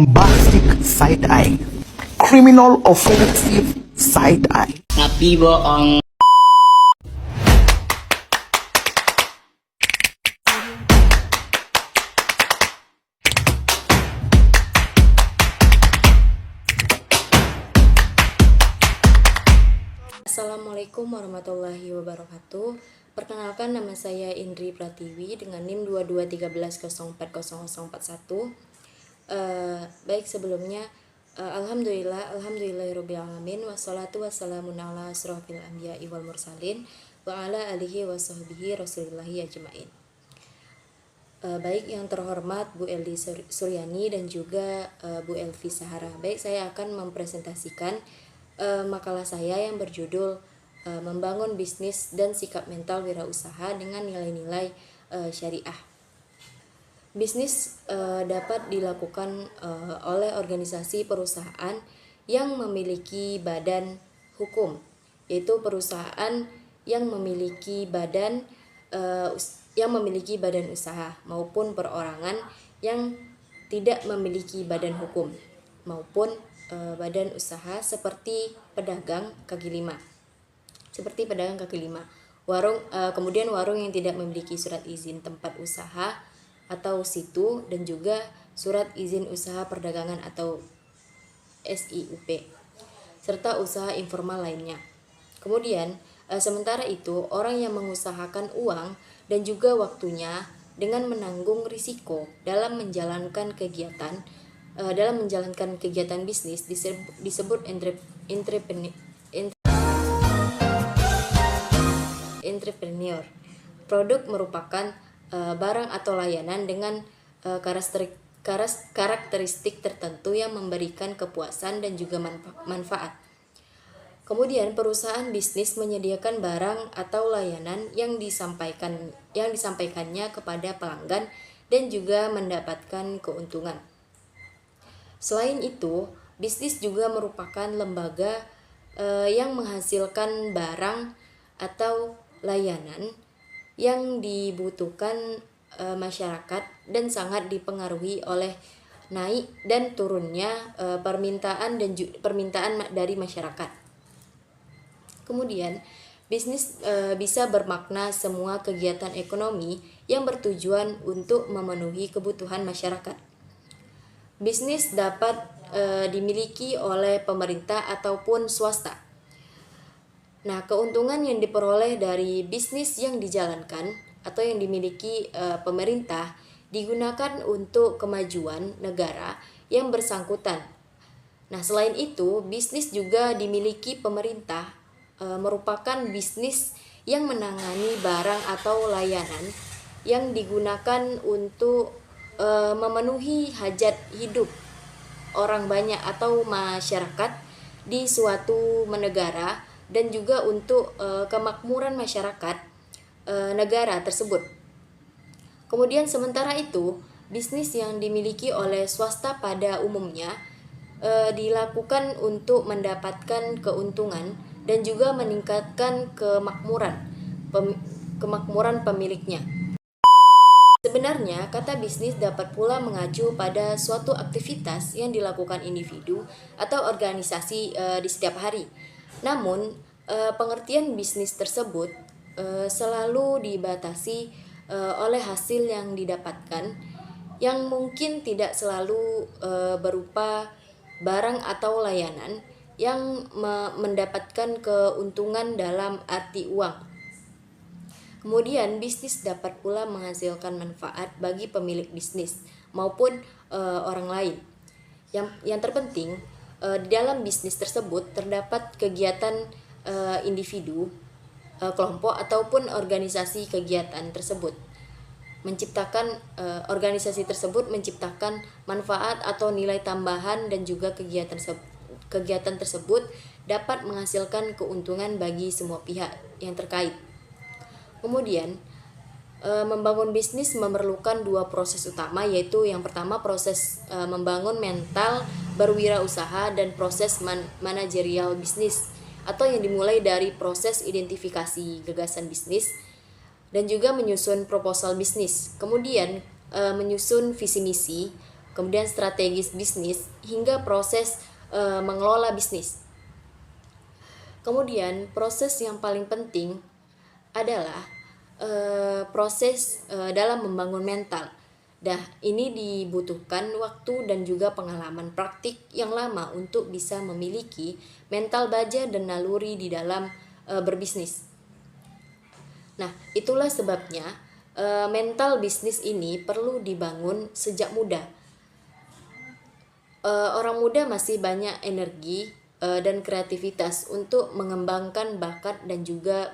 bombastic side-eye, criminal offensive side-eye. Tapi bohong. Assalamualaikum warahmatullahi wabarakatuh. Perkenalkan, nama saya Indri Pratiwi dengan NIM 2213040041. Baik, sebelumnya alhamdulillahirobbilalamin, wassalatu wassalamun ala asrofil anbiya'i wal mursalin wa ala alihi wa sahbihi rasulillahi ajmain. Baik, yang terhormat Bu Eldi Suryani dan juga Bu Elvi Sahara. Baik, saya akan mempresentasikan makalah saya yang berjudul Membangun Bisnis dan Sikap Mental Wirausaha dengan Nilai-nilai Syariah. Bisnis dapat dilakukan oleh organisasi perusahaan yang memiliki badan hukum, yaitu perusahaan yang memiliki badan usaha, maupun perorangan yang tidak memiliki badan hukum maupun badan usaha seperti pedagang kaki lima, warung, kemudian warung yang tidak memiliki surat izin tempat usaha atau situ, dan juga surat izin usaha perdagangan atau SIUP, serta usaha informal lainnya. Kemudian sementara itu, orang yang mengusahakan uang dan juga waktunya dengan menanggung risiko dalam menjalankan kegiatan bisnis disebut entrepreneur. Produk merupakan barang atau layanan dengan karakteristik tertentu yang memberikan kepuasan dan juga manfaat. Kemudian perusahaan bisnis menyediakan barang atau layanan yang disampaikannya kepada pelanggan dan juga mendapatkan keuntungan. Selain itu, bisnis juga merupakan lembaga yang menghasilkan barang atau layanan yang dibutuhkan masyarakat dan sangat dipengaruhi oleh naik dan turunnya permintaan dari masyarakat. Kemudian, bisnis bisa bermakna semua kegiatan ekonomi yang bertujuan untuk memenuhi kebutuhan masyarakat. Bisnis dapat dimiliki oleh pemerintah ataupun swasta. Nah, keuntungan yang diperoleh dari bisnis yang dijalankan atau yang dimiliki pemerintah digunakan untuk kemajuan negara yang bersangkutan. Nah, selain itu, bisnis juga dimiliki pemerintah merupakan bisnis yang menangani barang atau layanan yang digunakan untuk memenuhi hajat hidup orang banyak atau masyarakat di suatu negara, dan juga untuk kemakmuran masyarakat negara tersebut. Kemudian sementara itu, bisnis yang dimiliki oleh swasta pada umumnya dilakukan untuk mendapatkan keuntungan dan juga meningkatkan kemakmuran pemiliknya. Sebenarnya, kata bisnis dapat pula mengacu pada suatu aktivitas yang dilakukan individu atau organisasi di setiap hari. Namun, pengertian bisnis tersebut selalu dibatasi oleh hasil yang didapatkan, yang mungkin tidak selalu berupa barang atau layanan yang mendapatkan keuntungan dalam arti uang. Kemudian, bisnis dapat pula menghasilkan manfaat bagi pemilik bisnis maupun orang lain. Yang terpenting, di dalam bisnis tersebut terdapat kegiatan individu, kelompok ataupun organisasi kegiatan tersebut. Organisasi tersebut menciptakan manfaat atau nilai tambahan, dan juga kegiatan tersebut dapat menghasilkan keuntungan bagi semua pihak yang terkait. Kemudian, membangun bisnis memerlukan dua proses utama, yaitu yang pertama proses membangun mental berwirausaha dan proses manajerial bisnis, atau yang dimulai dari proses identifikasi gagasan bisnis dan juga menyusun proposal bisnis. Kemudian menyusun visi misi, kemudian strategis bisnis, hingga proses mengelola bisnis. Kemudian proses yang paling penting adalah proses dalam membangun mental. Nah, ini dibutuhkan waktu dan juga pengalaman praktik yang lama untuk bisa memiliki mental baja dan naluri di dalam berbisnis. Nah, itulah sebabnya mental bisnis ini perlu dibangun sejak muda. Orang muda masih banyak energi dan kreativitas untuk mengembangkan bakat dan juga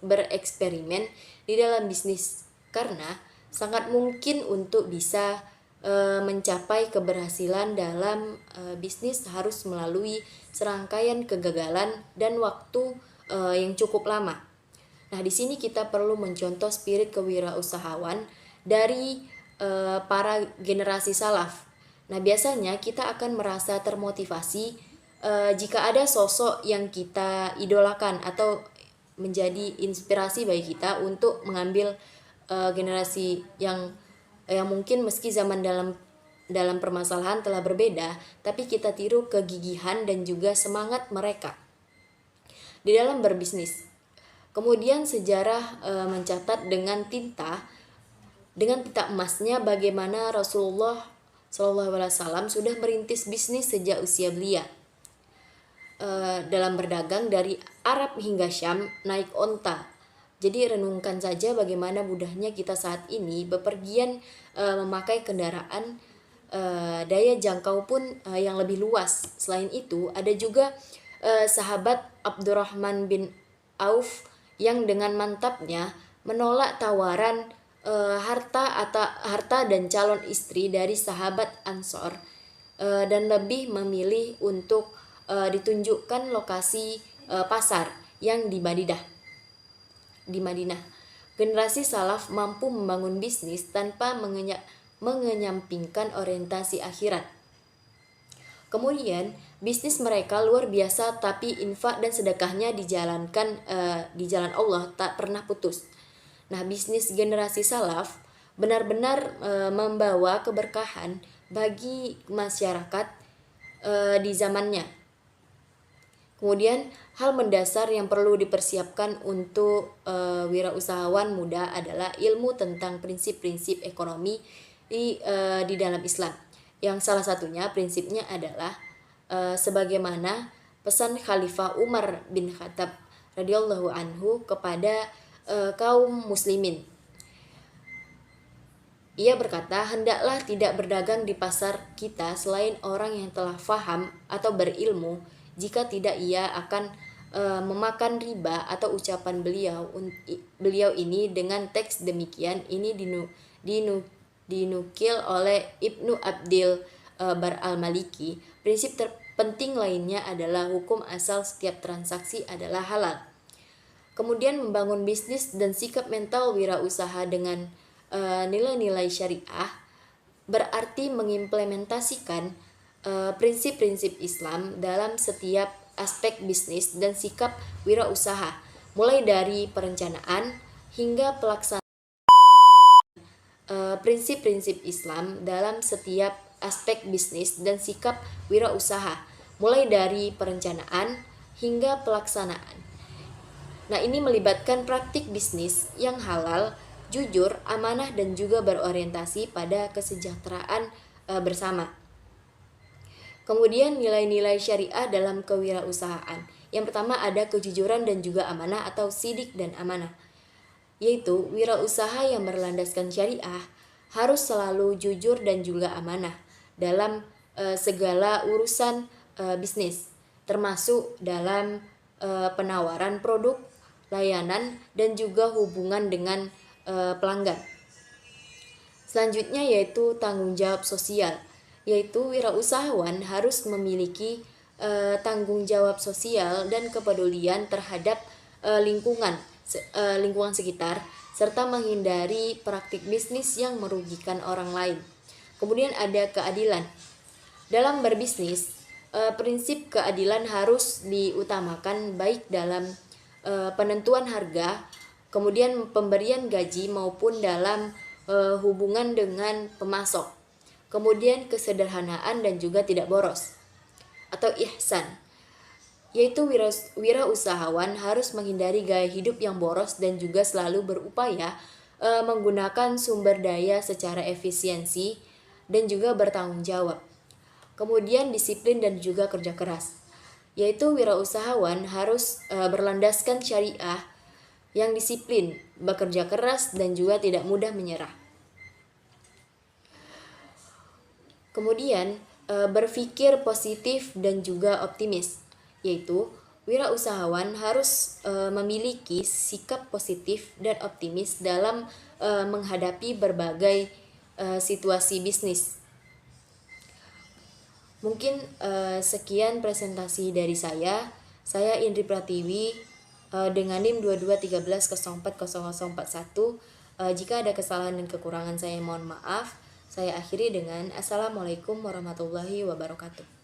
bereksperimen di dalam bisnis, karena sangat mungkin untuk bisa mencapai keberhasilan dalam bisnis harus melalui serangkaian kegagalan dan waktu yang cukup lama. Nah, di sini kita perlu mencontoh spirit kewirausahawan dari para generasi salaf. Nah, biasanya kita akan merasa termotivasi jika ada sosok yang kita idolakan atau menjadi inspirasi bagi kita untuk mengambil generasi yang mungkin meski zaman dalam permasalahan telah berbeda, tapi kita tiru kegigihan dan juga semangat mereka di dalam berbisnis. Kemudian sejarah mencatat dengan tinta emasnya bagaimana Rasulullah SAW sudah merintis bisnis sejak usia belia. Dalam berdagang dari Arab hingga Syam naik onta. Jadi renungkan saja bagaimana mudahnya kita saat ini bepergian memakai kendaraan daya jangkau pun yang lebih luas. Selain itu ada juga sahabat Abdurrahman bin Auf yang dengan mantapnya menolak tawaran harta dan calon istri dari sahabat Ansor dan lebih memilih untuk ditunjukkan lokasi pasar yang di Madinah. Generasi salaf mampu membangun bisnis tanpa mengenyampingkan orientasi akhirat. Kemudian bisnis mereka luar biasa, tapi infak dan sedekahnya dijalankan di jalan Allah tak pernah putus. Nah, bisnis generasi salaf benar-benar membawa keberkahan bagi masyarakat di zamannya. Kemudian hal mendasar yang perlu dipersiapkan untuk wirausahawan muda adalah ilmu tentang prinsip-prinsip ekonomi di dalam Islam. Yang salah satunya prinsipnya adalah sebagaimana pesan Khalifah Umar bin Khattab radhiyallahu anhu kepada kaum muslimin. Ia berkata, hendaklah tidak berdagang di pasar kita selain orang yang telah faham atau berilmu. Jika tidak, ia akan memakan riba. Atau ucapan beliau ini dengan teks demikian ini dinukil oleh Ibnu Abdil Bar al-Maliki. Prinsip terpenting lainnya adalah hukum asal setiap transaksi adalah halal. Kemudian membangun bisnis dan sikap mental wirausaha dengan nilai-nilai syariah berarti mengimplementasikan prinsip-prinsip Islam dalam setiap aspek bisnis dan sikap wirausaha, mulai dari perencanaan hingga pelaksanaan. Prinsip-prinsip Islam dalam setiap aspek bisnis dan sikap wirausaha, mulai dari perencanaan hingga pelaksanaan. Nah, ini melibatkan praktik bisnis yang halal, jujur, amanah, dan juga berorientasi pada kesejahteraan bersama. Kemudian nilai-nilai syariah dalam kewirausahaan. Yang pertama ada kejujuran dan juga amanah atau sidik dan amanah. Yaitu wirausaha yang berlandaskan syariah harus selalu jujur dan juga amanah dalam segala urusan bisnis, termasuk dalam penawaran produk, layanan, dan juga hubungan dengan pelanggan. Selanjutnya yaitu tanggung jawab sosial, yaitu wirausahawan harus memiliki tanggung jawab sosial dan kepedulian terhadap lingkungan sekitar, serta menghindari praktik bisnis yang merugikan orang lain. Kemudian ada keadilan. Dalam berbisnis, prinsip keadilan harus diutamakan baik dalam penentuan harga, kemudian pemberian gaji maupun dalam hubungan dengan pemasok. Kemudian kesederhanaan dan juga tidak boros atau ihsan, yaitu wirausahawan harus menghindari gaya hidup yang boros dan juga selalu berupaya menggunakan sumber daya secara efisiensi dan juga bertanggung jawab. Kemudian disiplin dan juga kerja keras, yaitu wirausahawan harus berlandaskan syariah yang disiplin, bekerja keras dan juga tidak mudah menyerah. Kemudian berpikir positif dan juga optimis, yaitu wirausahawan harus memiliki sikap positif dan optimis dalam menghadapi berbagai situasi bisnis. Mungkin sekian presentasi dari saya. Saya Indri Pratiwi dengan NIM 2213040041. Jika ada kesalahan dan kekurangan saya mohon maaf. Saya akhiri dengan Assalamualaikum warahmatullahi wabarakatuh.